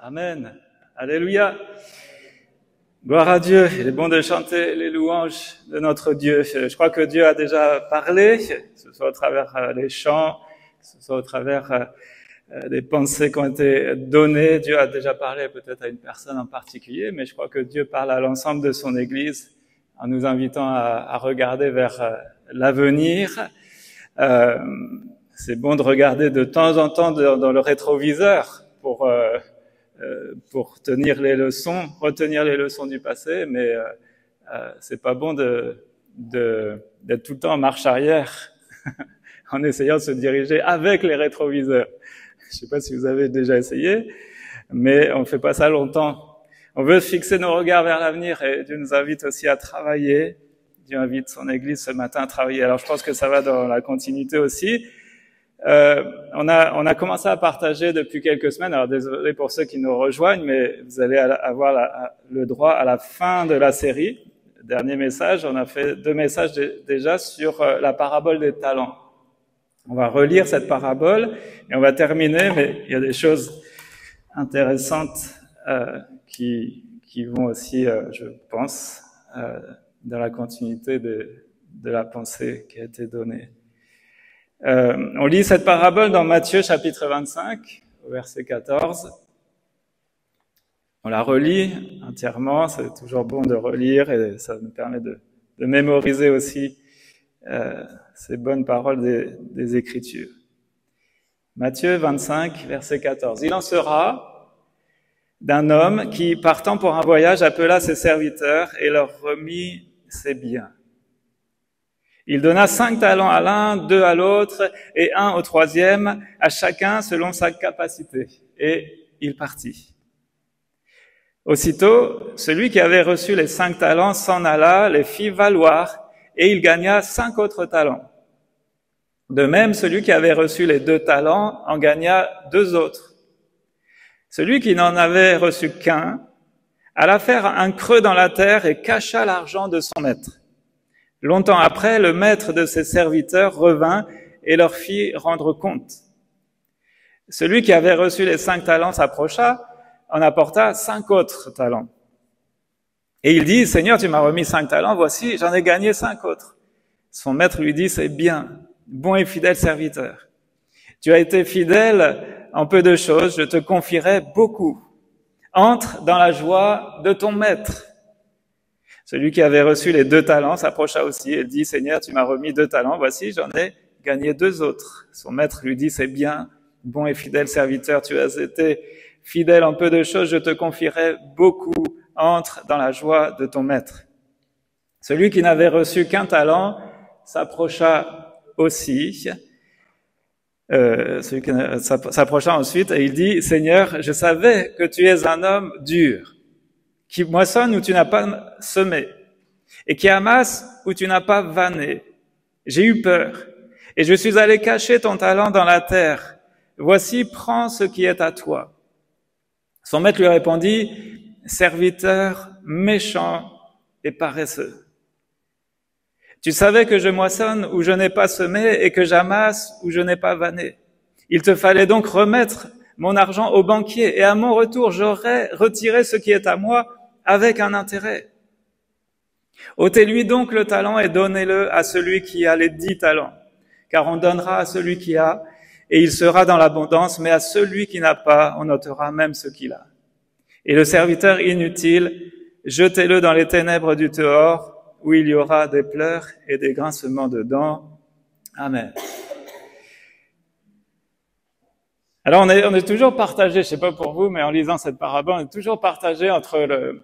Amen. Alléluia. Gloire à Dieu. Il est bon de chanter les louanges de notre Dieu. Je crois que Dieu a déjà parlé, que ce soit au travers des chants, que ce soit au travers des pensées qui ont été données. Dieu a déjà parlé peut-être à une personne en particulier, mais je crois que Dieu parle à l'ensemble de son Église en nous invitant à regarder vers l'avenir. C'est bon de regarder de temps en temps dans le rétroviseur pour tenir les leçons, retenir les leçons du passé, mais c'est pas bon d'être tout le temps en marche arrière en essayant de se diriger avec les rétroviseurs. Je sais pas si vous avez déjà essayé, mais on fait pas ça longtemps. On veut fixer nos regards vers l'avenir et Dieu nous invite aussi à travailler. Dieu invite son Église ce matin à travailler. Alors je pense que ça va dans la continuité aussi. On a commencé à partager depuis quelques semaines. Alors désolé pour ceux qui nous rejoignent, mais vous allez avoir le droit à la fin de la série. Dernier message, on a fait 2 messages déjà sur la parabole des talents. On va relire cette parabole et on va terminer, mais il y a des choses intéressantes qui vont aussi, je pense, dans la continuité de la pensée qui a été donnée. On lit cette parabole dans Matthieu chapitre 25, au verset 14. On la relit entièrement, c'est toujours bon de relire et ça nous permet de mémoriser aussi ces bonnes paroles des Écritures. Matthieu 25, verset 14. Il en sera d'un homme qui, partant pour un voyage, appela ses serviteurs et leur remit ses biens. Il donna 5 talents à l'un, 2 à l'autre et 1 au troisième, à chacun selon sa capacité. Et il partit. Aussitôt, celui qui avait reçu les 5 talents s'en alla, les fit valoir, et il gagna 5 autres talents. De même, celui qui avait reçu les 2 talents en gagna 2 autres. Celui qui n'en avait reçu qu'un alla faire un creux dans la terre et cacha l'argent de son maître. Longtemps après, le maître de ses serviteurs revint et leur fit rendre compte. Celui qui avait reçu les 5 talents s'approcha, en apporta 5 autres talents. Et il dit, « Seigneur, tu m'as remis 5 talents, voici, j'en ai gagné 5 autres. » Son maître lui dit, « C'est bien, bon et fidèle serviteur. Tu as été fidèle en peu de choses, je te confierai beaucoup. Entre dans la joie de ton maître. » Celui qui avait reçu les 2 talents s'approcha aussi et dit, « Seigneur, tu m'as remis 2 talents, voici, j'en ai gagné 2 autres. » Son maître lui dit, « C'est bien, bon et fidèle serviteur, tu as été fidèle en peu de choses, je te confierai beaucoup. Entre dans la joie de ton maître. » Celui qui n'avait reçu qu'un talent s'approcha aussi. S'approcha ensuite et il dit, « Seigneur, je savais que tu es un homme dur, qui moissonne où tu n'as pas semé, et qui amasse où tu n'as pas vanné. J'ai eu peur, et je suis allé cacher ton talent dans la terre. Voici, prends ce qui est à toi. » Son maître lui répondit, « Serviteur méchant et paresseux. Tu savais que je moissonne où je n'ai pas semé et que j'amasse où je n'ai pas vanné. Il te fallait donc remettre mon argent au banquier et à mon retour, j'aurais retiré ce qui est à moi avec un intérêt. Ôtez-lui donc le talent et donnez-le à celui qui a les 10 talents, car on donnera à celui qui a et il sera dans l'abondance, mais à celui qui n'a pas, on ôtera même ce qu'il a. Et le serviteur inutile, jetez-le dans les ténèbres du dehors, où il y aura des pleurs et des grincements de dents. Amen. » Alors on est toujours partagé, je sais pas pour vous, mais en lisant cette parabole, on est toujours partagé entre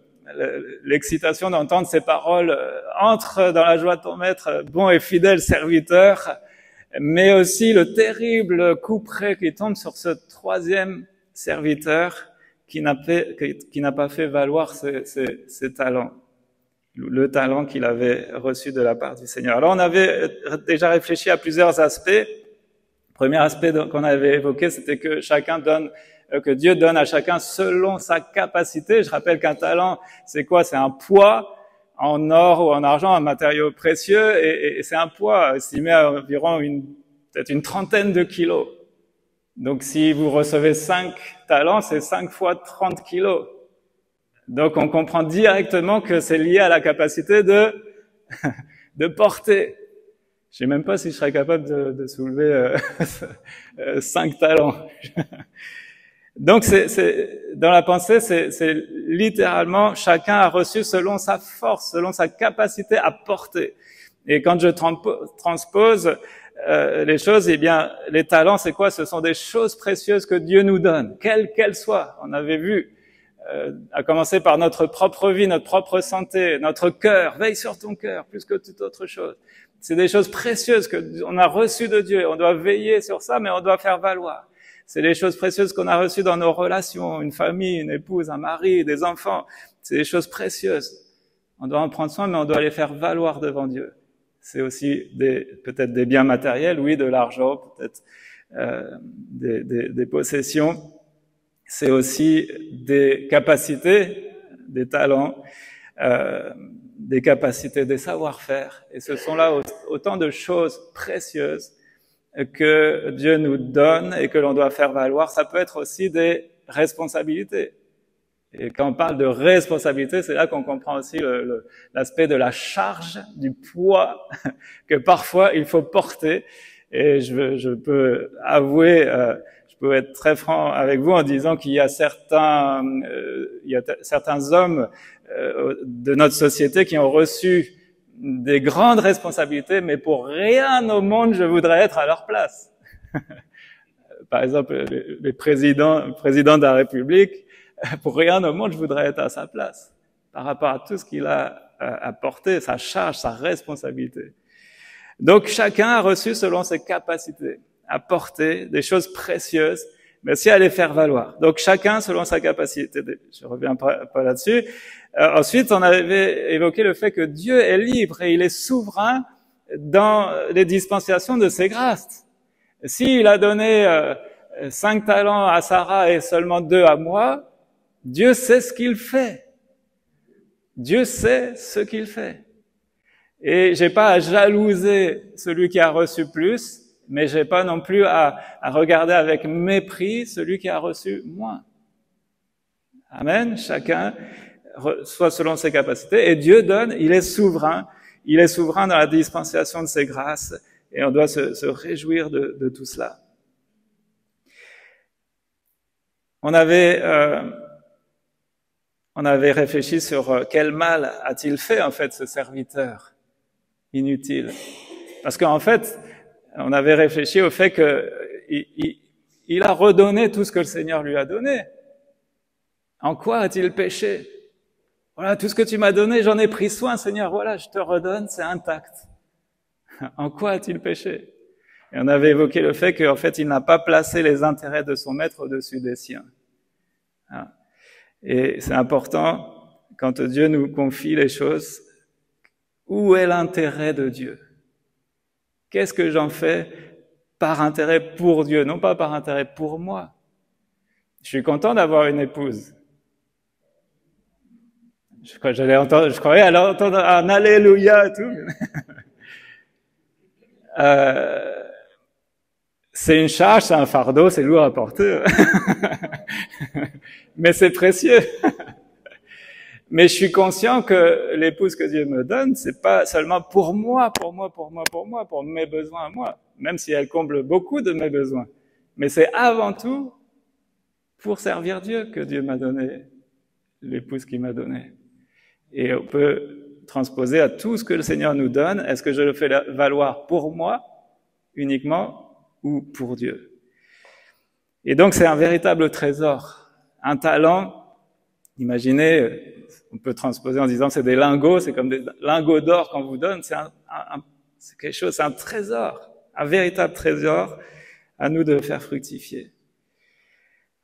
l'excitation d'entendre ces paroles, entre dans la joie de ton maître, bon et fidèle serviteur, mais aussi le terrible coup près qui tombe sur ce 3e serviteur qui n'a pas fait valoir ses talents, le talent qu'il avait reçu de la part du Seigneur. Alors on avait déjà réfléchi à plusieurs aspects. Le premier aspect qu'on avait évoqué, c'était que que Dieu donne à chacun selon sa capacité. Je rappelle qu'un talent, c'est quoi? C'est un poids en or ou en argent, en matériaux précieux, et c'est un poids estimé à environ peut-être une 30aine de kilos. Donc si vous recevez 5 talents, c'est 5 fois 30 kilos. Donc on comprend directement que c'est lié à la capacité de porter. Je sais même pas si je serais capable de soulever 5 talents. Donc dans la pensée, c'est littéralement chacun a reçu selon sa force, selon sa capacité à porter. Et quand je transpose les choses, eh bien les talents, c'est quoi? Ce sont des choses précieuses que Dieu nous donne, quelles qu'elles soient. On avait vu, à commencer par notre propre vie, notre propre santé, notre cœur. Veille sur ton cœur plus que toute autre chose. C'est des choses précieuses que on a reçues de Dieu. On doit veiller sur ça, mais on doit faire valoir. C'est des choses précieuses qu'on a reçues dans nos relations, une famille, une épouse, un mari, des enfants. C'est des choses précieuses. On doit en prendre soin, mais on doit les faire valoir devant Dieu. C'est aussi peut-être des biens matériels, oui, de l'argent, peut-être des possessions. C'est aussi des capacités, des talents, des capacités, des savoir-faire. Et ce sont là autant de choses précieuses que Dieu nous donne et que l'on doit faire valoir. Ça peut être aussi des responsabilités. Et quand on parle de responsabilité, c'est là qu'on comprend aussi l'aspect de la charge, du poids que parfois il faut porter. Et je peux avouer, je peux être très franc avec vous en disant qu'il y a certains hommes de notre société qui ont reçu des grandes responsabilités, mais pour rien au monde je voudrais être à leur place. Par exemple, les présidents de la République, pour rien au monde je voudrais être à sa place, par rapport à tout ce qu'il a apporté, sa charge, sa responsabilité. Donc chacun a reçu selon ses capacités à porter des choses précieuses, mais aussi à les faire valoir. Donc chacun selon sa capacité. Je reviens pas là-dessus. Ensuite, on avait évoqué le fait que Dieu est libre et il est souverain dans les dispensations de ses grâces. S'il a donné 5 talents à Sarah et seulement 2 à moi, Dieu sait ce qu'il fait. Dieu sait ce qu'il fait. Et j'ai pas à jalouser celui qui a reçu plus, mais j'ai pas non plus à regarder avec mépris celui qui a reçu moins. Amen. Chacun soit selon ses capacités. Et Dieu donne, il est souverain dans la dispensation de ses grâces, et on doit se réjouir de tout cela. On avait réfléchi sur quel mal a-t-il fait en fait ce serviteur inutile. Parce qu'en fait, on avait réfléchi au fait que il a redonné tout ce que le Seigneur lui a donné. En quoi a-t-il péché? Voilà, tout ce que tu m'as donné, j'en ai pris soin, Seigneur. Voilà, je te redonne, c'est intact. En quoi a-t-il péché? Et on avait évoqué le fait qu'en fait, il n'a pas placé les intérêts de son maître au-dessus des siens. Et c'est important, quand Dieu nous confie les choses, où est l'intérêt de Dieu? Qu'est-ce que j'en fais par intérêt pour Dieu, non pas par intérêt pour moi? Je suis content d'avoir une épouse. Je croyais aller entendre un alléluia et tout. C'est une charge, c'est un fardeau, c'est lourd à porter. Mais c'est précieux. Mais je suis conscient que l'épouse que Dieu me donne, c'est pas seulement pour moi, pour mes besoins à moi, même si elle comble beaucoup de mes besoins. Mais c'est avant tout pour servir Dieu que Dieu m'a donné l'épouse qu'il m'a donnée. Et on peut transposer à tout ce que le Seigneur nous donne. Est-ce que je le fais valoir pour moi uniquement ou pour Dieu? Et donc c'est un véritable trésor. Un talent, imaginez, on peut transposer en disant c'est des lingots, c'est comme des lingots d'or qu'on vous donne, c'est quelque chose, c'est un trésor, un véritable trésor à nous de faire fructifier.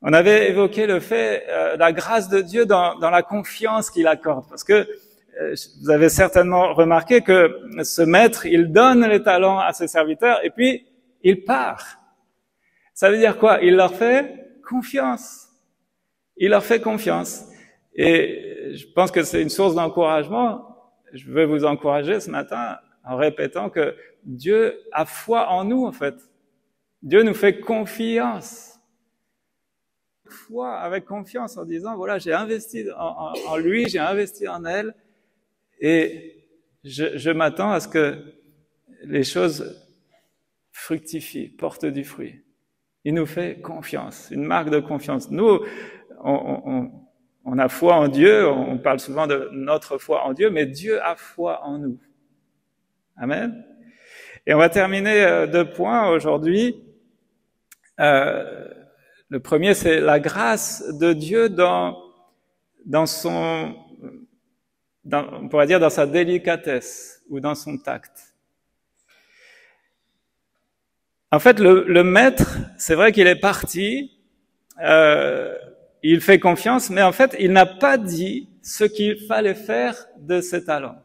On avait évoqué le fait, la grâce de Dieu dans la confiance qu'il accorde, parce que vous avez certainement remarqué que ce maître, il donne les talents à ses serviteurs et puis il part. Ça veut dire quoi? Il leur fait confiance. Il leur fait confiance. Et je pense que c'est une source d'encouragement. Je veux vous encourager ce matin en répétant que Dieu a foi en nous, en fait. Dieu nous fait confiance. Foi avec confiance en disant, voilà, j'ai investi en lui, j'ai investi en elle, et je m'attends à ce que les choses fructifient, portent du fruit. Il nous fait confiance, une marque de confiance. Nous, on a foi en Dieu, on parle souvent de notre foi en Dieu, mais Dieu a foi en nous. Amen. Et on va terminer 2 points aujourd'hui. Le premier, c'est la grâce de Dieu dans son, on pourrait dire dans sa délicatesse ou dans son tact. En fait, le maître, c'est vrai qu'il est parti, il fait confiance, mais en fait, il n'a pas dit ce qu'il fallait faire de ses talents.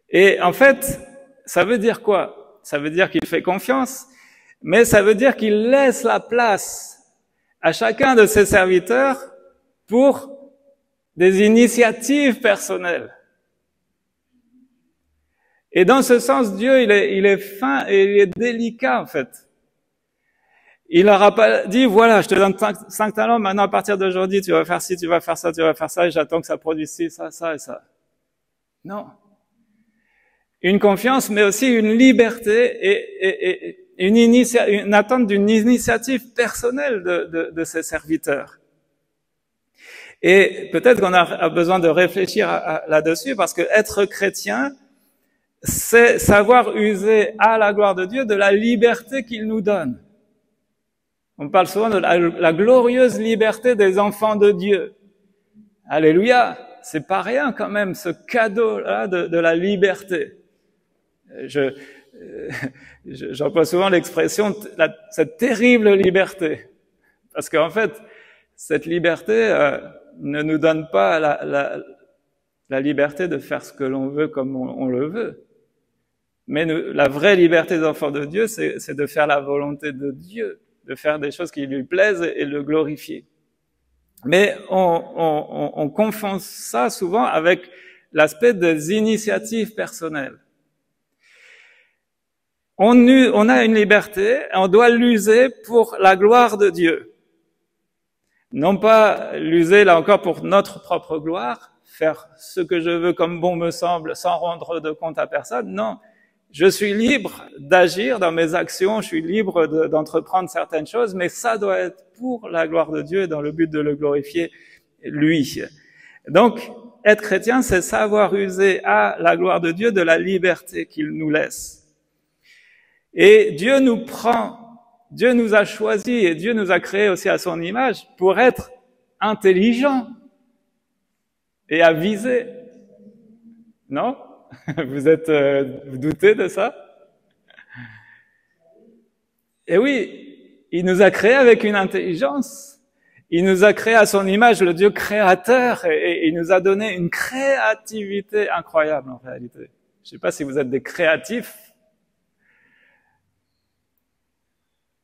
Et en fait, ça veut dire quoi? Ça veut dire qu'il fait confiance, mais ça veut dire qu'il laisse la place à chacun de ses serviteurs pour des initiatives personnelles. Et dans ce sens, Dieu, il est fin et il est délicat, en fait. Il leur a pas dit, voilà, je te donne 5 talents, maintenant, à partir d'aujourd'hui, tu vas faire ci, tu vas faire ça, tu vas faire ça, et j'attends que ça produise ci, ça, ça et ça. Non. Une confiance, mais aussi une liberté et une attente d'une initiative personnelle de ses serviteurs. Et peut-être qu'on a besoin de réfléchir là-dessus, parce que être chrétien, c'est savoir user à la gloire de Dieu de la liberté qu'il nous donne. On parle souvent de la glorieuse liberté des enfants de Dieu. Alléluia, c'est pas rien quand même, ce cadeau-là de la liberté. J'emploie souvent l'expression cette terrible liberté, parce qu'en fait, cette liberté ne nous donne pas la liberté de faire ce que l'on veut comme on le veut. Mais la vraie liberté des enfants de Dieu, c'est de faire la volonté de Dieu, de faire des choses qui lui plaisent et le glorifier. Mais on confond ça souvent avec l'aspect des initiatives personnelles. On a une liberté, on doit l'user pour la gloire de Dieu. Non pas l'user, là encore, pour notre propre gloire, faire ce que je veux comme bon me semble, sans rendre de compte à personne. Non, je suis libre d'agir dans mes actions, je suis libre d'entreprendre certaines choses, mais ça doit être pour la gloire de Dieu, dans le but de le glorifier, lui. Donc, être chrétien, c'est savoir user à la gloire de Dieu de la liberté qu'il nous laisse. Et Dieu nous prend, Dieu nous a choisis et Dieu nous a créés aussi à son image pour être intelligents et avisés. Non? Vous doutez de ça? Et oui, il nous a créés avec une intelligence. Il nous a créés à son image, le Dieu créateur, et il nous a donné une créativité incroyable en réalité. Je ne sais pas si vous êtes des créatifs.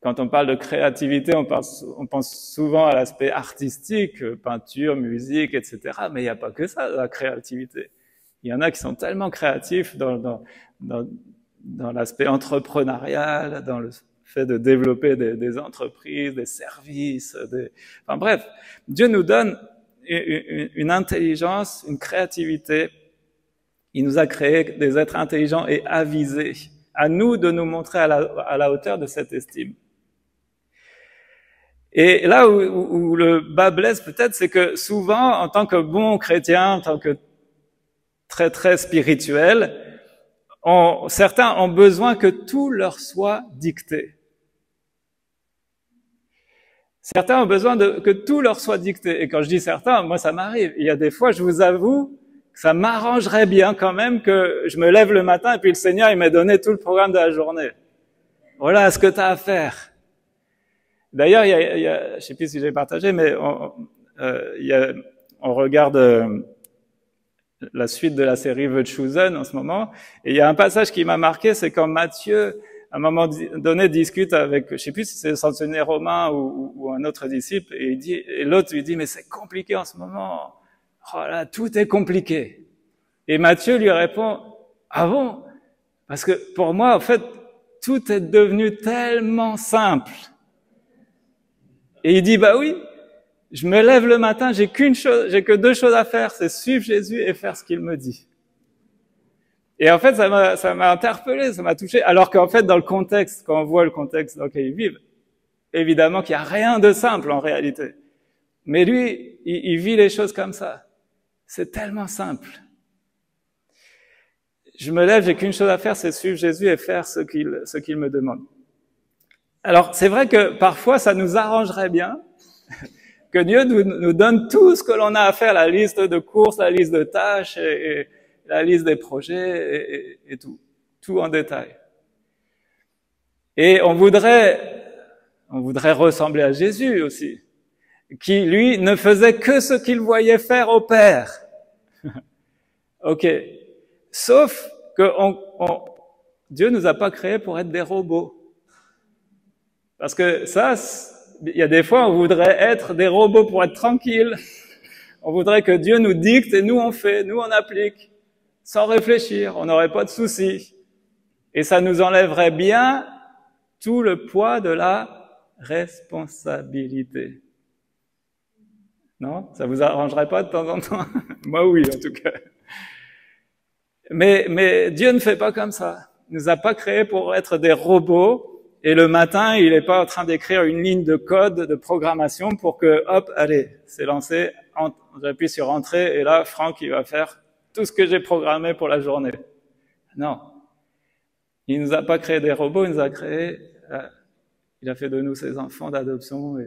Quand on parle de créativité, on pense souvent à l'aspect artistique, peinture, musique, etc. Mais il n'y a pas que ça, la créativité. Il y en a qui sont tellement créatifs dans l'aspect entrepreneurial, dans le fait de développer des entreprises, des services, enfin bref. Dieu nous donne une intelligence, une créativité. Il nous a créés des êtres intelligents et avisés. À nous de nous montrer à la hauteur de cette estime. Et là où le bas blesse peut-être, c'est que souvent, en tant que bon chrétien, en tant que très très spirituel, certains ont besoin que tout leur soit dicté. Certains ont besoin que tout leur soit dicté. Et quand je dis certains, moi ça m'arrive. Il y a des fois, je vous avoue, que ça m'arrangerait bien quand même que je me lève le matin et puis le Seigneur il m'a donné tout le programme de la journée. Voilà ce que tu as à faire. D'ailleurs, il y a, je sais plus si j'ai partagé, mais on regarde la suite de la série The Chosen en ce moment, et il y a un passage qui m'a marqué, c'est quand Matthieu, à un moment donné, discute avec, je sais plus si c'est le centenier romain ou un autre disciple, et l'autre lui dit, mais c'est compliqué en ce moment. Oh là, tout est compliqué. Et Matthieu lui répond, ah bon? Parce que pour moi, en fait, tout est devenu tellement simple. Et il dit, bah oui, je me lève le matin, j'ai que deux choses à faire, c'est suivre Jésus et faire ce qu'il me dit. Et en fait, ça m'a interpellé, ça m'a touché. Alors qu'en fait, dans le contexte, quand on voit le contexte dans lequel ils vivent, évidemment qu'il n'y a rien de simple en réalité. Mais lui, il vit les choses comme ça. C'est tellement simple. Je me lève, j'ai qu'une chose à faire, c'est suivre Jésus et faire ce qu'il me demande. Alors, c'est vrai que parfois, ça nous arrangerait bien que Dieu nous donne tout ce que l'on a à faire, la liste de courses, la liste de tâches, et la liste des projets, et tout en détail. Et on voudrait ressembler à Jésus aussi, qui, lui, ne faisait que ce qu'il voyait faire au Père. Ok. Sauf que Dieu nous a pas créés pour être des robots. Parce que ça, il y a des fois, on voudrait être des robots pour être tranquille. On voudrait que Dieu nous dicte et nous on fait, nous on applique, sans réfléchir, on n'aurait pas de soucis. Et ça nous enlèverait bien tout le poids de la responsabilité. Non? Ça vous arrangerait pas de temps en temps? Moi oui, en tout cas. Mais Dieu ne fait pas comme ça. Il nous a pas créés pour être des robots. Et le matin, il n'est pas en train d'écrire une ligne de code, de programmation pour que, hop, allez, c'est lancé, j'appuie sur entrée et là, Franck, il va faire tout ce que j'ai programmé pour la journée. Non. Il nous a pas créé des robots, il nous a créé, il a fait de nous ses enfants d'adoption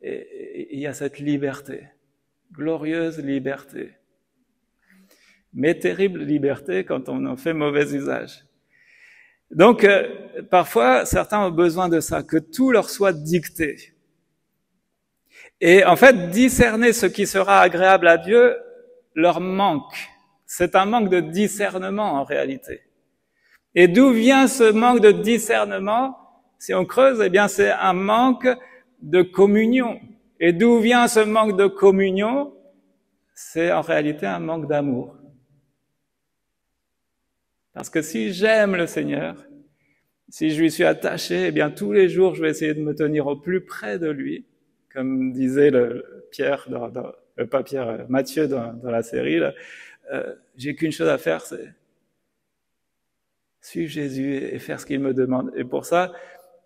et il y a cette liberté, glorieuse liberté. Mais terrible liberté quand on en fait mauvais usage. Donc, parfois, certains ont besoin de ça, que tout leur soit dicté. Et en fait, discerner ce qui sera agréable à Dieu leur manque. C'est un manque de discernement en réalité. Et d'où vient ce manque de discernement? Si on creuse, eh bien, c'est un manque de communion. Et d'où vient ce manque de communion? C'est en réalité un manque d'amour. Parce que si j'aime le Seigneur, si je lui suis attaché, eh bien tous les jours je vais essayer de me tenir au plus près de lui, comme disait Matthieu dans la série. Là, j'ai qu'une chose à faire, c'est suivre Jésus et faire ce qu'il me demande. Et pour ça,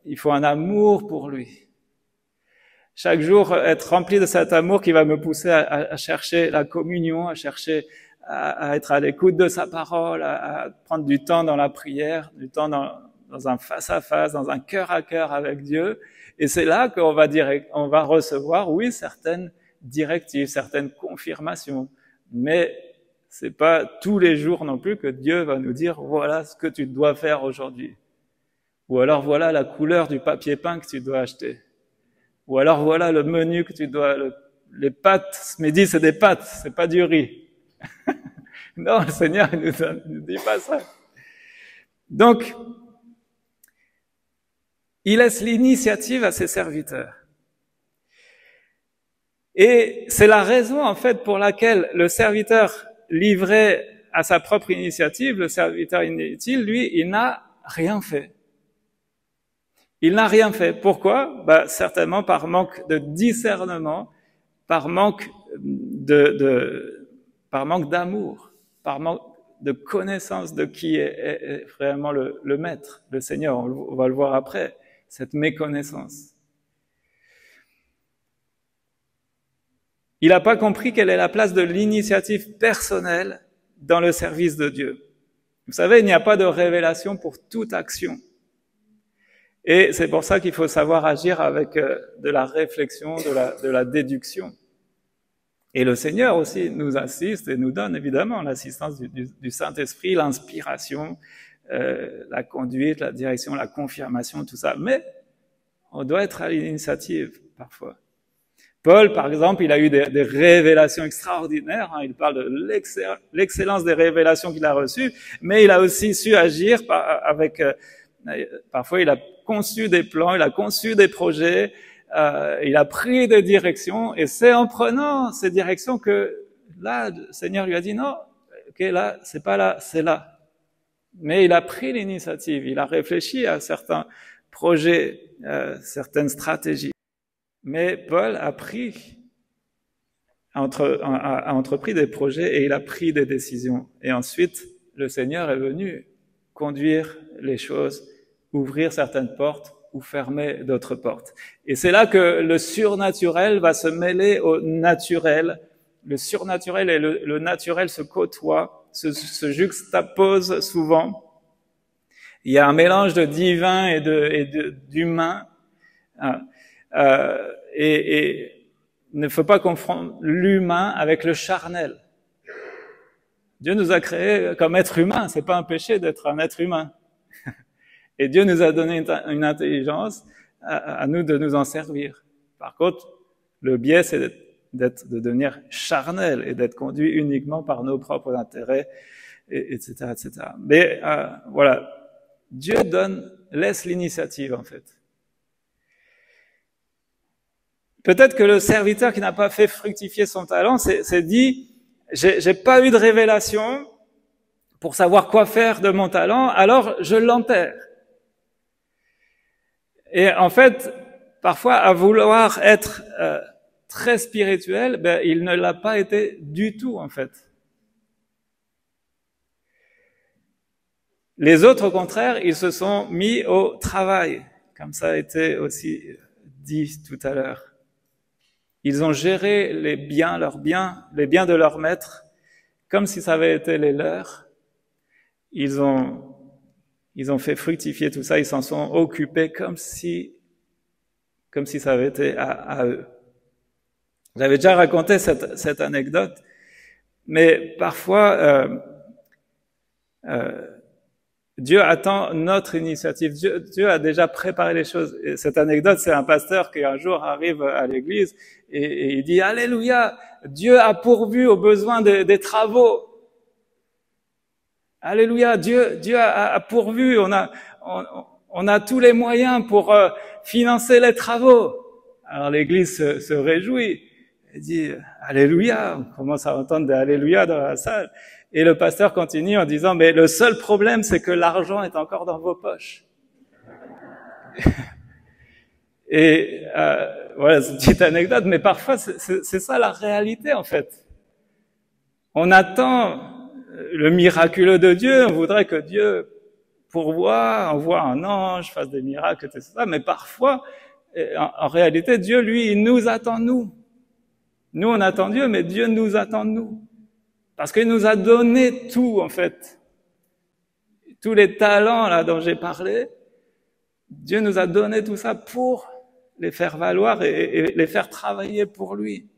il faut un amour pour lui. Chaque jour, être rempli de cet amour qui va me pousser à chercher la communion, à chercher à être à l'écoute de sa parole, à prendre du temps dans la prière, du temps dans un face-à-face, dans un cœur-à-cœur avec Dieu. Et c'est là qu'on va recevoir, oui, certaines directives, certaines confirmations. Mais c'est pas tous les jours non plus que Dieu va nous dire, voilà ce que tu dois faire aujourd'hui. Ou alors voilà la couleur du papier peint que tu dois acheter. Ou alors voilà le menu que tu dois, les pâtes, ce midi c'est des pâtes, c'est pas du riz. Non, le Seigneur il nous dit pas ça. Donc, il laisse l'initiative à ses serviteurs. Et c'est la raison, en fait, pour laquelle le serviteur livré à sa propre initiative, le serviteur inutile, lui, il n'a rien fait. Il n'a rien fait. Pourquoi? Certainement par manque de discernement, par manque d'amour, par manque de connaissance de qui est vraiment le maître, le Seigneur. On va le voir après, cette méconnaissance. Il n'a pas compris quelle est la place de l'initiative personnelle dans le service de Dieu. Vous savez, il n'y a pas de révélation pour toute action. Et c'est pour ça qu'il faut savoir agir avec de la réflexion, de la déduction. Et le Seigneur aussi nous assiste et nous donne évidemment l'assistance du Saint-Esprit, l'inspiration, la conduite, la direction, la confirmation, tout ça. Mais on doit être à l'initiative parfois. Paul, par exemple, il a eu des révélations extraordinaires. Il parle de l'excellence des révélations qu'il a reçues, mais il a aussi su agir avec... parfois, il a conçu des plans, il a conçu des projets, il a pris des directions, et c'est en prenant ces directions que là, le Seigneur lui a dit non, ok, là, c'est pas là, c'est là. Mais il a pris l'initiative, il a réfléchi à certains projets, certaines stratégies. Mais Paul a entrepris des projets et il a pris des décisions. Et ensuite, le Seigneur est venu conduire les choses, ouvrir certaines portes ou fermer d'autres portes. Et c'est là que le surnaturel va se mêler au naturel. Le surnaturel et le naturel se côtoient, se juxtaposent souvent. Il y a un mélange de divin et d'humain. Et il ne faut pas confondre l'humain avec le charnel. Dieu nous a créés comme êtres humains. C'est pas un péché d'être un être humain. Et Dieu nous a donné une intelligence à nous de nous en servir. Par contre, le biais, c'est de devenir charnel et d'être conduit uniquement par nos propres intérêts, etc., etc. Mais voilà, Dieu laisse l'initiative en fait. Peut-être que le serviteur qui n'a pas fait fructifier son talent s'est dit, j'ai pas eu de révélation pour savoir quoi faire de mon talent, alors je l'enterre. Et en fait, parfois, à vouloir être très spirituel, il ne l'a pas été du tout, en fait. Les autres, au contraire, ils se sont mis au travail, comme ça a été aussi dit tout à l'heure. Ils ont géré les biens de leur maître, comme si ça avait été les leurs. Ils ont fait fructifier tout ça, ils s'en sont occupés comme si ça avait été à eux. J'avais déjà raconté cette anecdote, mais parfois Dieu attend notre initiative. Dieu a déjà préparé les choses. Et cette anecdote, c'est un pasteur qui un jour arrive à l'église et il dit « Alléluia, Dieu a pourvu aux besoins des travaux. Alléluia, Dieu a pourvu, on a tous les moyens pour financer les travaux. » Alors l'église se réjouit et dit « Alléluia », on commence à entendre des « Alléluia » dans la salle. Et le pasteur continue en disant « Mais le seul problème, c'est que l'argent est encore dans vos poches. » Et voilà, c'est une petite anecdote, mais parfois c'est ça la réalité en fait. On attend le miraculeux de Dieu, on voudrait que Dieu pourvoie, envoie un ange, fasse des miracles, etc. Mais parfois, en réalité, Dieu, lui, il nous attend nous. Nous, on attend Dieu, mais Dieu nous attend nous. Parce qu'il nous a donné tout, en fait. Tous les talents là dont j'ai parlé, Dieu nous a donné tout ça pour les faire valoir et les faire travailler pour lui.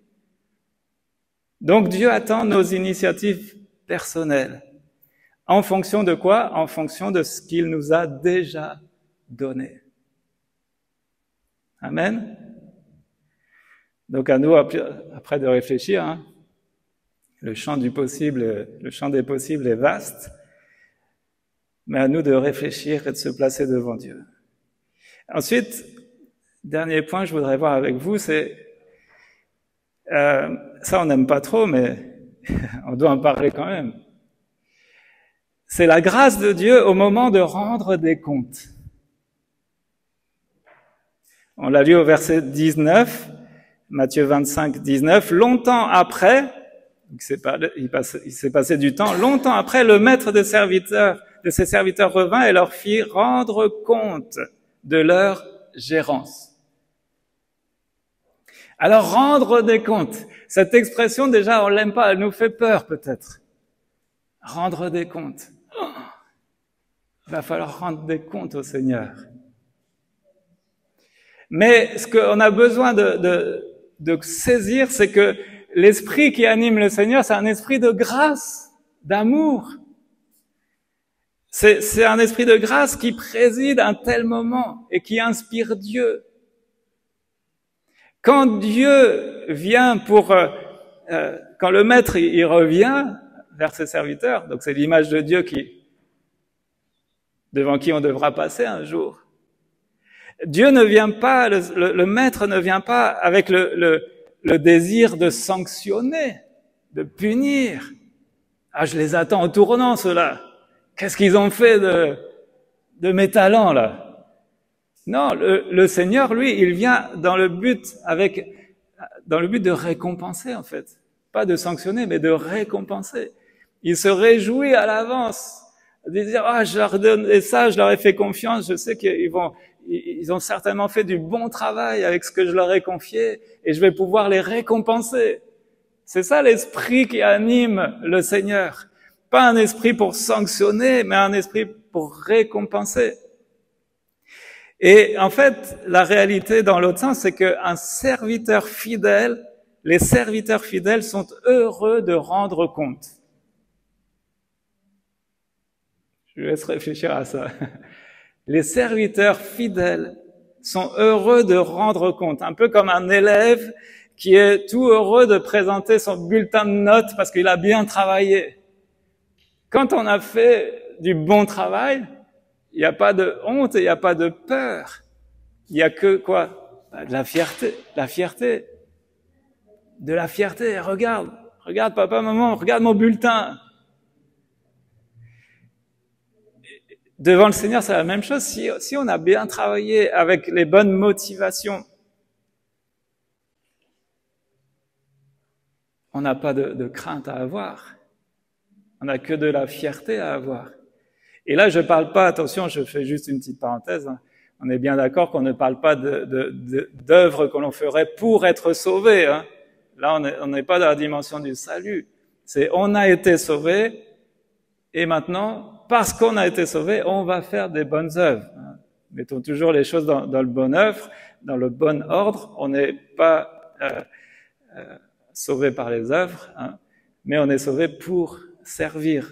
Donc Dieu attend nos initiatives personnelles. En fonction de quoi? En fonction de ce qu'il nous a déjà donné. Amen. Donc à nous, après de réfléchir, hein, le champ des possibles est vaste, mais à nous de réfléchir et de se placer devant Dieu. Ensuite, dernier point que je voudrais voir avec vous, c'est ça on n'aime pas trop, mais on doit en parler quand même. C'est la grâce de Dieu au moment de rendre des comptes. On l'a lu au verset 19, Matthieu 25, 19. Longtemps après, il s'est passé du temps, longtemps après, le maître de ses serviteurs revint et leur fit rendre compte de leur gérance. Alors, rendre des comptes. Cette expression, déjà, on l'aime pas, elle nous fait peur, peut-être. Rendre des comptes. Oh, il va falloir rendre des comptes au Seigneur. Mais ce qu'on a besoin de saisir, c'est que l'esprit qui anime le Seigneur, c'est un esprit de grâce, d'amour. C'est un esprit de grâce qui préside un tel moment et qui inspire Dieu. Quand Dieu vient quand le maître il revient vers ses serviteurs, donc c'est l'image de Dieu devant qui on devra passer un jour. Dieu ne vient pas, le maître ne vient pas avec le désir de sanctionner, de punir. Ah, je les attends au tournant, ceux-là. Qu'est-ce qu'ils ont fait de mes talents, là? Non, le Seigneur, lui, il vient dans le but de récompenser, en fait. Pas de sanctionner, mais de récompenser. Il se réjouit à l'avance de dire, je leur donne ça, je leur ai fait confiance, je sais ils ont certainement fait du bon travail avec ce que je leur ai confié et je vais pouvoir les récompenser. C'est ça l'esprit qui anime le Seigneur. Pas un esprit pour sanctionner, mais un esprit pour récompenser. Et en fait, la réalité dans l'autre sens, c'est qu'un serviteur fidèle, les serviteurs fidèles sont heureux de rendre compte. Je vous laisse réfléchir à ça. Les serviteurs fidèles sont heureux de rendre compte, un peu comme un élève qui est tout heureux de présenter son bulletin de notes parce qu'il a bien travaillé. Quand on a fait du bon travail, il n'y a pas de honte et il n'y a pas de peur. Il n'y a que quoi? De la fierté. La fierté. De la fierté. Regarde papa, maman, regarde mon bulletin. Devant le Seigneur, c'est la même chose. Si on a bien travaillé avec les bonnes motivations, on n'a pas de crainte à avoir. On n'a que de la fierté à avoir. Et là, je parle pas, attention, je fais juste une petite parenthèse. On est bien d'accord qu'on ne parle pas d'œuvres que l'on ferait pour être sauvé. Hein. Là, on n'est pas dans la dimension du salut. C'est on a été sauvé et maintenant, parce qu'on a été sauvé, on va faire des bonnes œuvres. Mettons toujours les choses dans le bon œuvre, dans le bon ordre. On n'est pas sauvé par les œuvres, hein, mais on est sauvé pour servir.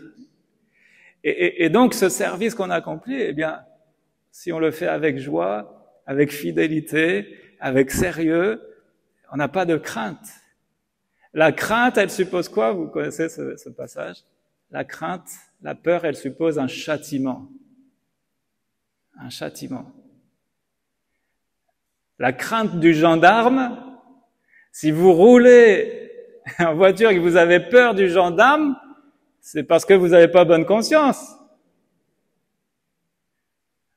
Et donc, ce service qu'on accomplit, eh bien, si on le fait avec joie, avec fidélité, avec sérieux, on n'a pas de crainte. La crainte, elle suppose quoi? Vous connaissez ce passage? La crainte, la peur, elle suppose un châtiment. Un châtiment. La crainte du gendarme, si vous roulez en voiture et que vous avez peur du gendarme, c'est parce que vous n'avez pas bonne conscience.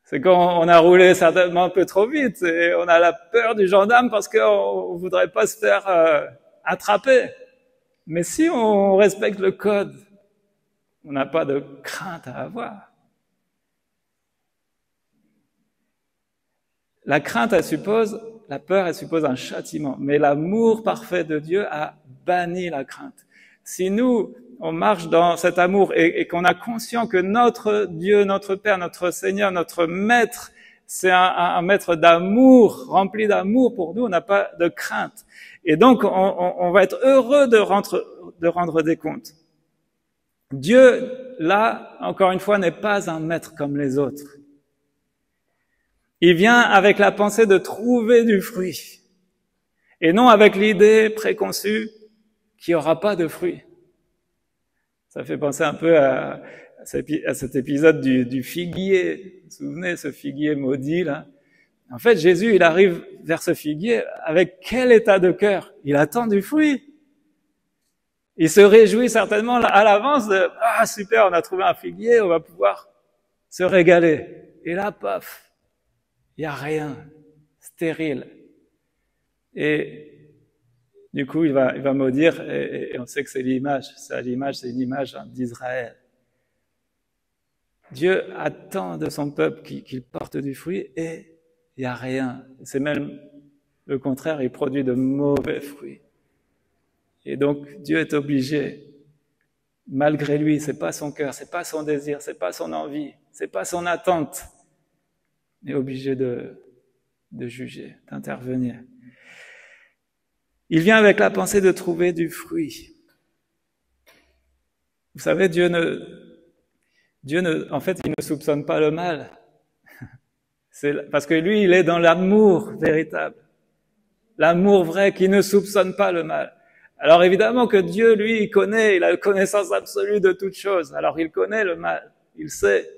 C'est qu'on a roulé certainement un peu trop vite et on a la peur du gendarme parce qu'on voudrait pas se faire attraper. Mais si on respecte le code, on n'a pas de crainte à avoir. La crainte, la peur, elle suppose un châtiment. Mais l'amour parfait de Dieu a banni la crainte. Si nous, on marche dans cet amour et qu'on a conscience que notre Dieu, notre Père, notre Seigneur, notre Maître, c'est un Maître d'amour, rempli d'amour pour nous, on n'a pas de crainte. Et donc, on va être heureux de rendre des comptes. Dieu, là, encore une fois, n'est pas un maître comme les autres. Il vient avec la pensée de trouver du fruit et non avec l'idée préconçue qu'il n'y aura pas de fruit. Ça fait penser un peu à cet épisode du figuier. Vous vous souvenez, ce figuier maudit, là? En fait, Jésus, il arrive vers ce figuier avec quel état de cœur? Il attend du fruit. Il se réjouit certainement à l'avance de « Ah, super, on a trouvé un figuier, on va pouvoir se régaler. » Et là, paf, il n'y a rien, stérile. Et du coup, il va maudire, et on sait que c'est une image d'Israël. Dieu attend de son peuple qu'il porte du fruit, et il n'y a rien. C'est même le contraire, il produit de mauvais fruits. Et donc, Dieu est obligé, malgré lui, c'est pas son cœur, c'est pas son désir, c'est pas son envie, c'est pas son attente, mais obligé de juger, d'intervenir. Il vient avec la pensée de trouver du fruit. Vous savez, Dieu en fait, il ne soupçonne pas le mal. C'est parce que lui, il est dans l'amour véritable. L'amour vrai qui ne soupçonne pas le mal. Alors évidemment que Dieu, lui, il a la connaissance absolue de toutes choses. Alors il connaît le mal, il sait.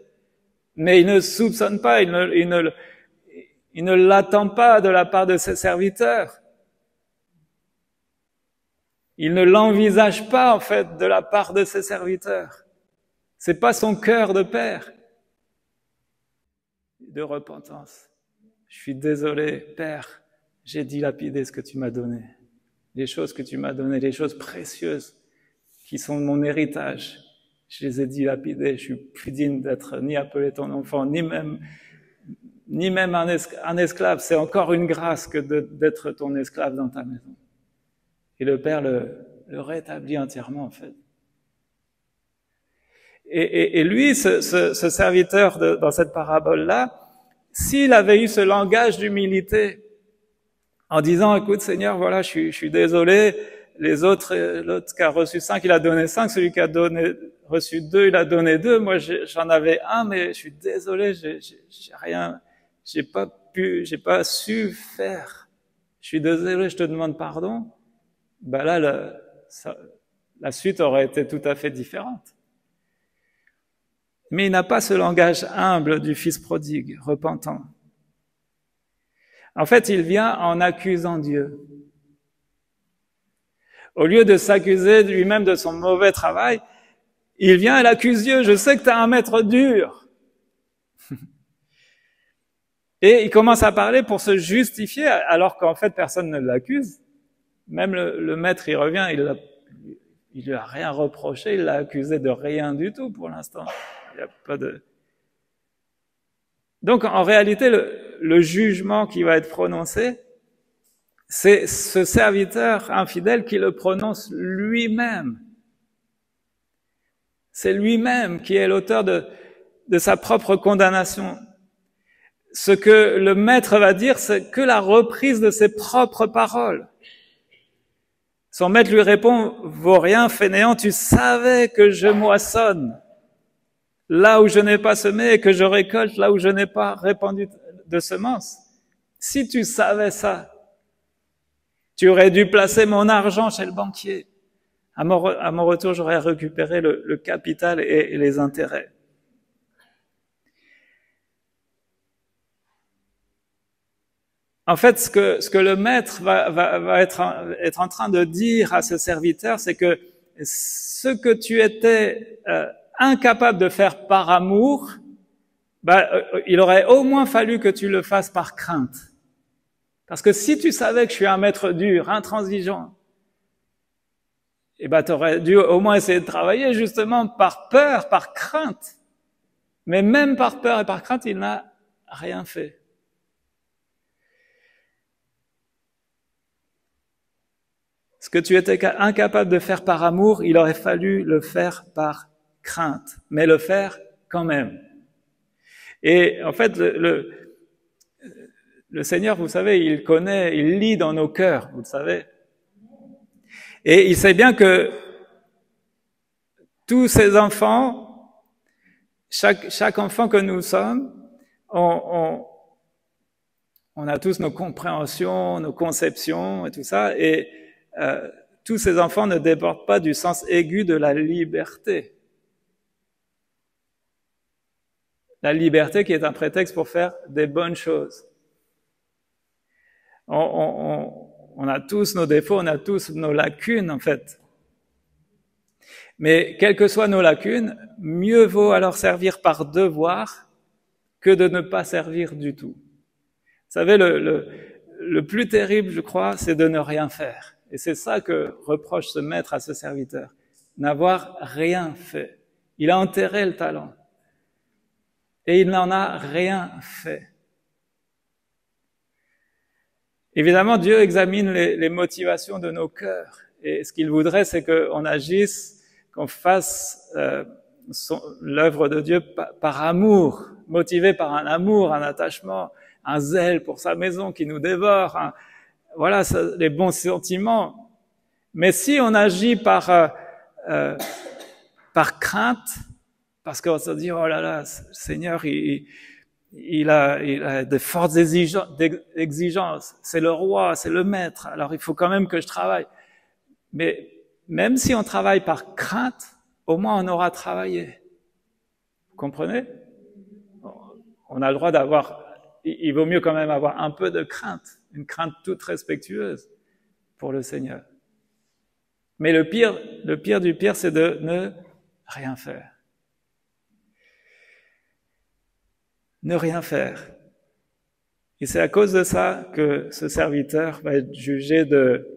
Mais il ne soupçonne pas, il ne l'attend pas de la part de ses serviteurs. Il ne l'envisage pas, en fait, de la part de ses serviteurs. C'est pas son cœur de père. De repentance. Je suis désolé, Père, j'ai dilapidé ce que tu m'as donné. Les choses que tu m'as données, les choses précieuses qui sont mon héritage. Je les ai dilapidées. Je suis plus digne d'être ni appelé ton enfant, ni même un esclave. C'est encore une grâce que d'être ton esclave dans ta maison. Et le Père le rétablit entièrement, en fait. Et lui, ce serviteur dans cette parabole-là, s'il avait eu ce langage d'humilité, en disant, écoute Seigneur, voilà, je suis désolé, l'autre qui a reçu 5, il a donné 5, celui qui a reçu 2, il a donné 2, moi j'en avais 1, mais je suis désolé, j'ai pas su faire. Je suis désolé, je te demande pardon. Ben là, la suite aurait été tout à fait différente. Mais il n'a pas ce langage humble du fils prodigue, repentant. En fait, il vient en accusant Dieu. Au lieu de s'accuser lui-même de son mauvais travail, il vient et l'accuse Dieu. Je sais que tu as un maître dur. Et il commence à parler pour se justifier, alors qu'en fait, personne ne l'accuse. Même le maître, il revient, il lui a rien reproché, il l'a accusé de rien du tout pour l'instant. Il y a pas de... Donc, en réalité, le jugement qui va être prononcé, c'est ce serviteur infidèle qui le prononce lui-même. C'est lui-même qui est l'auteur de sa propre condamnation. Ce que le maître va dire, c'est que la reprise de ses propres paroles. Son maître lui répond, « Vaurien, fainéant, tu savais que je moissonne là où je n'ai pas semé et que je récolte là où je n'ai pas répandu de semences. Si tu savais ça, tu aurais dû placer mon argent chez le banquier. À mon retour, j'aurais récupéré le capital et les intérêts. » En fait, ce que le maître va être en train de dire à ce serviteur, c'est que ce que tu étais incapable de faire par amour, il aurait au moins fallu que tu le fasses par crainte. Parce que si tu savais que je suis un maître dur, intransigeant, tu aurais dû au moins essayer de travailler justement par peur, par crainte. Mais même par peur et par crainte, il n'a rien fait. Ce que tu étais incapable de faire par amour, il aurait fallu le faire par crainte, mais le faire quand même. Et en fait, le Seigneur, vous savez, il lit dans nos cœurs, vous le savez. Et il sait bien que tous ces enfants, chaque enfant que nous sommes, on a tous nos compréhensions, nos conceptions et tout ça, et tous ces enfants ne débordent pas du sens aigu de la liberté. La liberté qui est un prétexte pour faire des bonnes choses. On a tous nos défauts, on a tous nos lacunes en fait. Mais quelles que soient nos lacunes, mieux vaut alors servir par devoir que de ne pas servir du tout. Vous savez, le plus terrible, je crois, c'est de ne rien faire. Et c'est ça que reproche ce maître à ce serviteur. N'avoir rien fait. Il a enterré le talent. Et il n'en a rien fait. Évidemment, Dieu examine les motivations de nos cœurs. Et ce qu'il voudrait, c'est qu'on agisse, qu'on fasse l'œuvre de Dieu par amour, motivé par un amour, un attachement, un zèle pour sa maison qui nous dévore, voilà, les bons sentiments. Mais si on agit par crainte, parce qu'on se dit, oh là là, Seigneur, il a de fortes exigences, c'est le roi, c'est le maître, alors il faut quand même que je travaille. Mais même si on travaille par crainte, au moins on aura travaillé. Vous comprenez? On a le droit il vaut mieux quand même avoir un peu de crainte, une crainte toute respectueuse pour le Seigneur. Mais le pire du pire, c'est de ne rien faire. ne rien faire. Et c'est à cause de ça que ce serviteur va être jugé de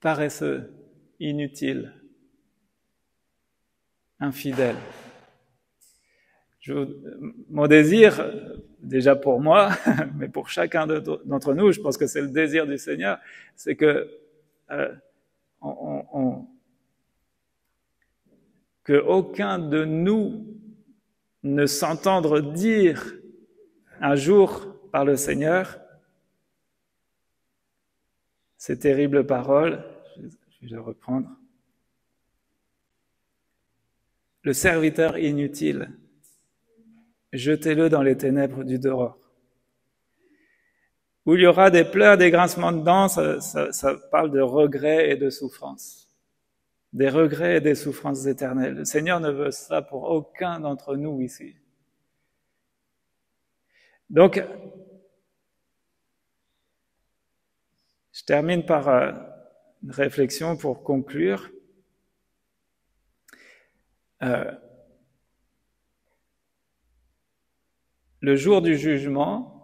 paresseux, inutile, infidèle. Mon désir, déjà pour moi, mais pour chacun d'entre nous, je pense que c'est le désir du Seigneur, c'est que que aucun de nous ne s'entendre dire un jour par le Seigneur ces terribles paroles, je vais les reprendre. Le serviteur inutile, jetez-le dans les ténèbres du dehors. Où il y aura des pleurs, des grincements de dents, ça parle de regrets et de souffrances. Des regrets et des souffrances éternelles. Le Seigneur ne veut ça pour aucun d'entre nous ici. Donc, je termine par une réflexion pour conclure. Le jour du jugement,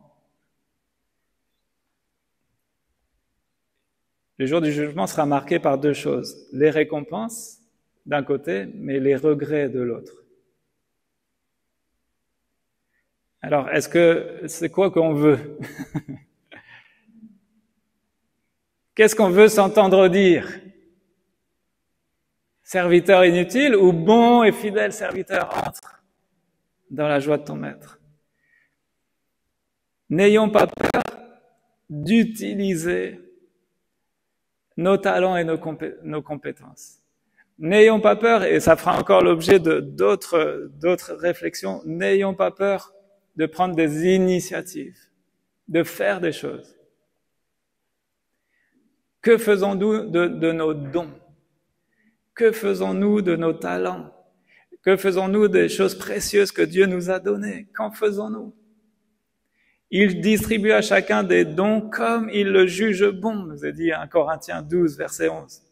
sera marqué par deux choses. Les récompenses d'un côté, mais les regrets de l'autre. Alors, c'est quoi qu'on veut? Qu'est-ce qu'on veut s'entendre dire? Serviteur inutile ou bon et fidèle serviteur, entre dans la joie de ton maître. N'ayons pas peur d'utiliser nos talents et nos compétences. N'ayons pas peur, et ça fera encore l'objet de d'autres réflexions, n'ayons pas peur de prendre des initiatives, de faire des choses. Que faisons-nous de nos dons? Que faisons-nous de nos talents? Que faisons-nous des choses précieuses que Dieu nous a données? Qu'en faisons-nous? Il distribue à chacun des dons comme il le juge bon, nous est dit 1 Corinthiens 12, verset 11.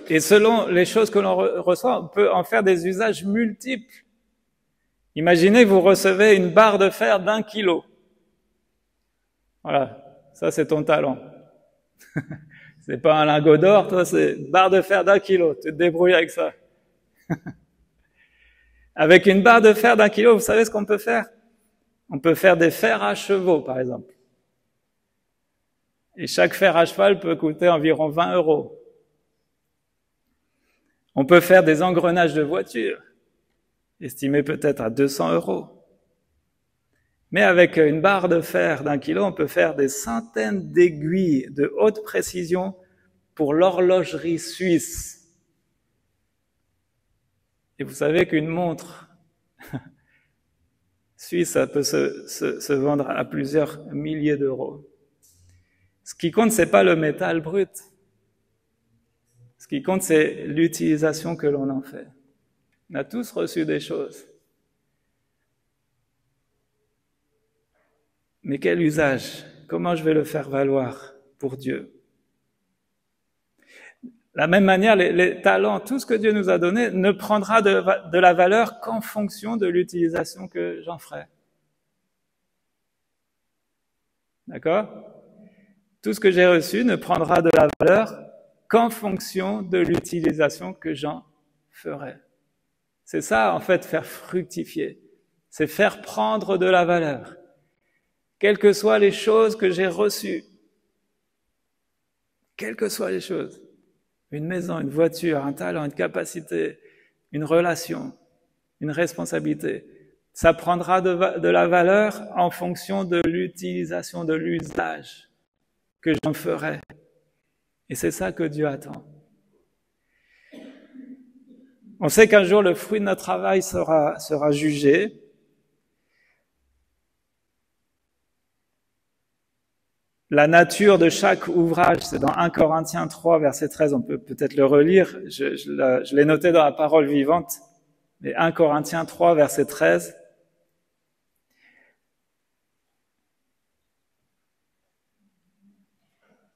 Et selon les choses que l'on reçoit, on peut en faire des usages multiples. Imaginez que vous recevez une barre de fer d'1 kilo. Voilà, ça c'est ton talent. C'est pas un lingot d'or, toi c'est une barre de fer d'1 kilo, tu te débrouilles avec ça. Avec une barre de fer d'1 kilo, vous savez ce qu'on peut faire? On peut faire des fers à chevaux, par exemple. Et chaque fer à cheval peut coûter environ 20 €. On peut faire des engrenages de voiture, estimés peut-être à 200 €. Mais avec une barre de fer d'1 kilo, on peut faire des centaines d'aiguilles de haute précision pour l'horlogerie suisse. Et vous savez qu'une montre suisse, ça peut se vendre à plusieurs milliers d'euros. Ce qui compte, c'est pas le métal brut. Ce qui compte, c'est l'utilisation que l'on en fait. On a tous reçu des choses. Mais quel usage? Comment je vais le faire valoir pour Dieu? De la même manière, les talents, tout ce que Dieu nous a donné, ne prendra de la valeur qu'en fonction de l'utilisation que j'en ferai. D'accord? Tout ce que j'ai reçu ne prendra de la valeur qu'en fonction de l'utilisation que j'en ferai. C'est ça, en fait, faire fructifier. C'est faire prendre de la valeur. Quelles que soient les choses que j'ai reçues. Quelles que soient les choses. Une maison, une voiture, un talent, une capacité, une relation, une responsabilité. Ça prendra de la valeur en fonction de l'utilisation, de l'usage que j'en ferai. Et c'est ça que Dieu attend. On sait qu'un jour le fruit de notre travail sera jugé. La nature de chaque ouvrage, c'est dans 1 Corinthiens 3, verset 13, on peut peut-être le relire, je l'ai noté dans la parole vivante, mais 1 Corinthiens 3, verset 13.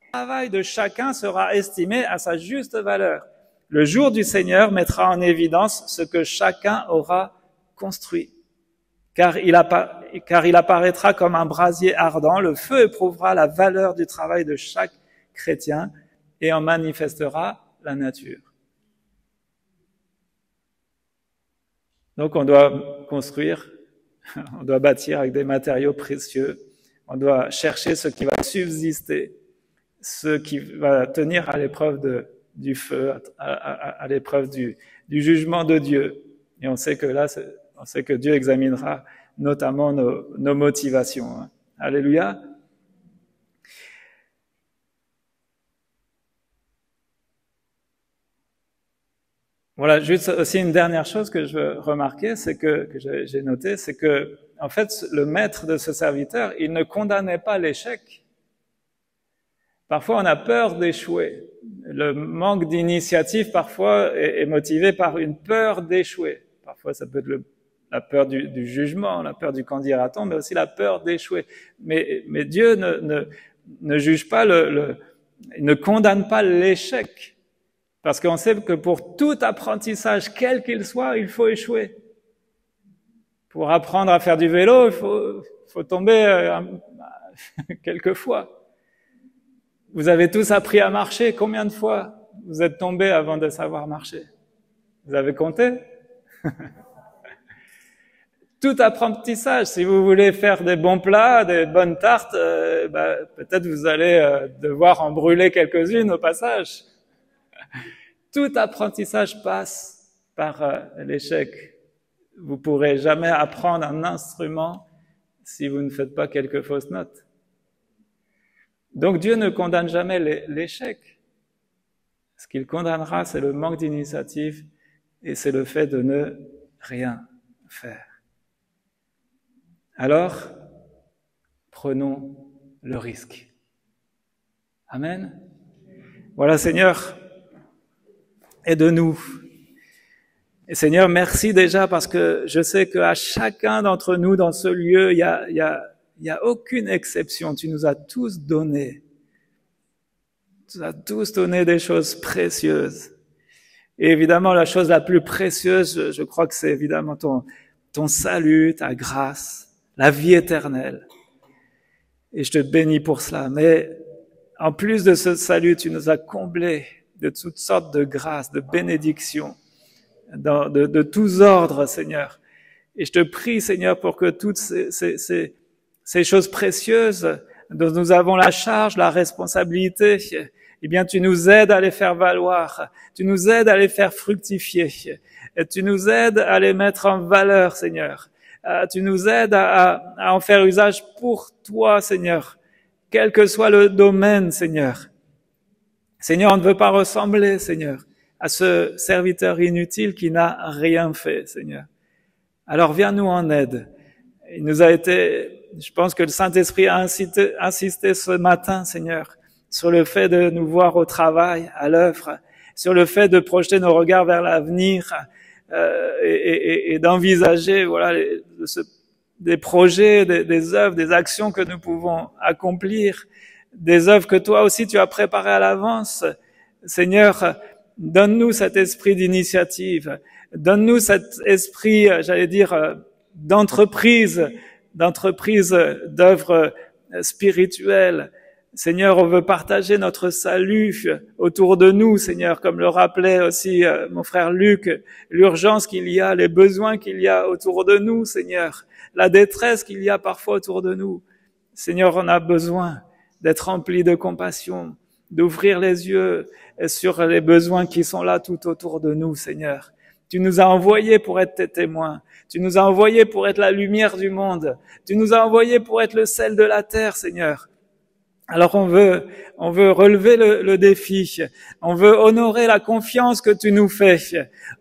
Le travail de chacun sera estimé à sa juste valeur. Le jour du Seigneur mettra en évidence ce que chacun aura construit. Car il apparaîtra comme un brasier ardent, le feu éprouvera la valeur du travail de chaque chrétien et en manifestera la nature. Donc on doit construire, on doit bâtir avec des matériaux précieux, on doit chercher ce qui va subsister, ce qui va tenir à l'épreuve du feu, à l'épreuve du jugement de Dieu. Et on sait que là, on sait que Dieu examinera notamment nos motivations. Hein. Alléluia. Voilà, juste aussi une dernière chose que je veux remarquer, c'est que j'ai noté, c'est que, en fait, le maître de ce serviteur, il ne condamnait pas l'échec. Parfois, on a peur d'échouer. Le manque d'initiative, parfois, est motivé par une peur d'échouer. Parfois, ça peut être la peur du jugement, la peur du qu'en dira-t-on, mais aussi la peur d'échouer. Mais Dieu ne juge pas il ne condamne pas l'échec. Parce qu'on sait que pour tout apprentissage, quel qu'il soit, il faut échouer. Pour apprendre à faire du vélo, il faut tomber quelques fois. Vous avez tous appris à marcher. Combien de fois vous êtes tombés avant de savoir marcher? Vous avez compté? Tout apprentissage, si vous voulez faire des bons plats, des bonnes tartes, peut-être vous allez devoir en brûler quelques-unes au passage. Tout apprentissage passe par l'échec. Vous pourrez jamais apprendre un instrument si vous ne faites pas quelques fausses notes. Donc Dieu ne condamne jamais l'échec. Ce qu'il condamnera, c'est le manque d'initiative et c'est le fait de ne rien faire. Alors, prenons le risque. Amen. Voilà, Seigneur, aide-nous. Et Seigneur, merci déjà parce que je sais qu'à chacun d'entre nous dans ce lieu, il y a aucune exception. Tu nous as tous donné. Tu nous as tous donné des choses précieuses. Et évidemment, la chose la plus précieuse, je crois que c'est évidemment ton salut, ta grâce, la vie éternelle. Et je te bénis pour cela. Mais en plus de ce salut, tu nous as comblés de toutes sortes de grâces, de bénédictions, de tous ordres, Seigneur. Et je te prie, Seigneur, pour que toutes ces choses précieuses dont nous avons la charge, la responsabilité, eh bien, tu nous aides à les faire valoir, tu nous aides à les faire fructifier, et tu nous aides à les mettre en valeur, Seigneur. Tu nous aides à en faire usage pour toi, Seigneur, quel que soit le domaine, Seigneur. Seigneur, on ne veut pas ressembler, Seigneur, à ce serviteur inutile qui n'a rien fait, Seigneur. Alors viens nous en aide. Il nous a été, je pense que le Saint-Esprit a insisté ce matin, Seigneur, sur le fait de nous voir au travail, à l'œuvre, sur le fait de projeter nos regards vers l'avenir et d'envisager, voilà, des projets, des œuvres, des actions que nous pouvons accomplir, des œuvres que toi aussi tu as préparées à l'avance. Seigneur, donne-nous cet esprit d'initiative, donne-nous cet esprit, j'allais dire, d'entreprise, d'œuvre spirituelle. Seigneur, on veut partager notre salut autour de nous, Seigneur, comme le rappelait aussi mon frère Luc, l'urgence qu'il y a, les besoins qu'il y a autour de nous, Seigneur, la détresse qu'il y a parfois autour de nous. Seigneur, on a besoin d'être remplis de compassion, d'ouvrir les yeux sur les besoins qui sont là tout autour de nous, Seigneur. Tu nous as envoyés pour être tes témoins. Tu nous as envoyés pour être la lumière du monde. Tu nous as envoyés pour être le sel de la terre, Seigneur. Alors on veut relever le défi. On veut honorer la confiance que tu nous fais.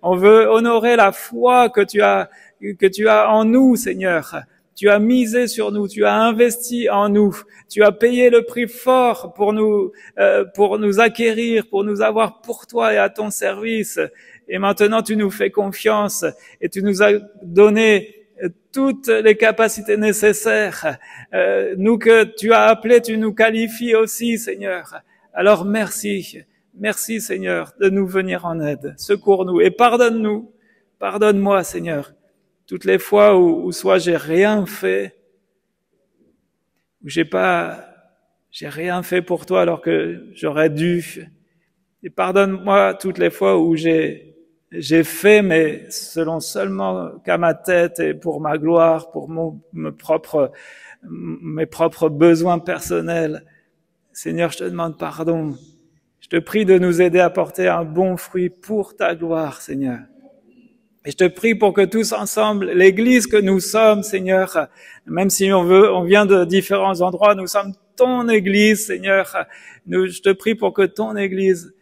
On veut honorer la foi que tu as en nous, Seigneur. Tu as misé sur nous, tu as investi en nous, tu as payé le prix fort pour nous acquérir, pour nous avoir pour toi et à ton service. Et maintenant, tu nous fais confiance et tu nous as donné toutes les capacités nécessaires. Nous que tu as appelés, tu nous qualifies aussi, Seigneur. Alors merci Merci Seigneur de nous venir en aide. Secours-nous et pardonne-nous. Pardonne-moi Seigneur. Toutes les fois où soit j'ai rien fait, où j'ai rien fait pour toi alors que j'aurais dû. Et pardonne-moi toutes les fois où j'ai fait, mais selon seulement qu'à ma tête et pour ma gloire, pour mes propres besoins personnels. Seigneur, je te demande pardon. Je te prie de nous aider à porter un bon fruit pour ta gloire, Seigneur. Et je te prie pour que tous ensemble, l'Église que nous sommes, Seigneur, même si on vient de différents endroits, nous sommes ton Église, Seigneur. Je te prie pour que ton Église,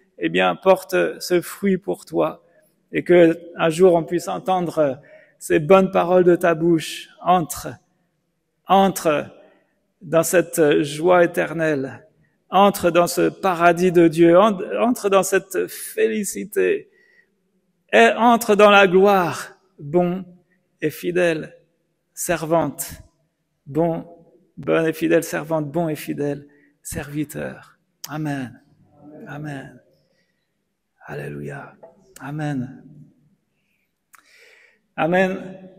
porte ce fruit pour toi. Et que un jour on puisse entendre ces bonnes paroles de ta bouche. Entre dans cette joie éternelle. Entre dans ce paradis de Dieu. Entre dans cette félicité. Et entre dans la gloire, bon et fidèle servante. Bonne et fidèle servante, bon et fidèle serviteur. Amen. Amen. Alléluia. Amen. Amen.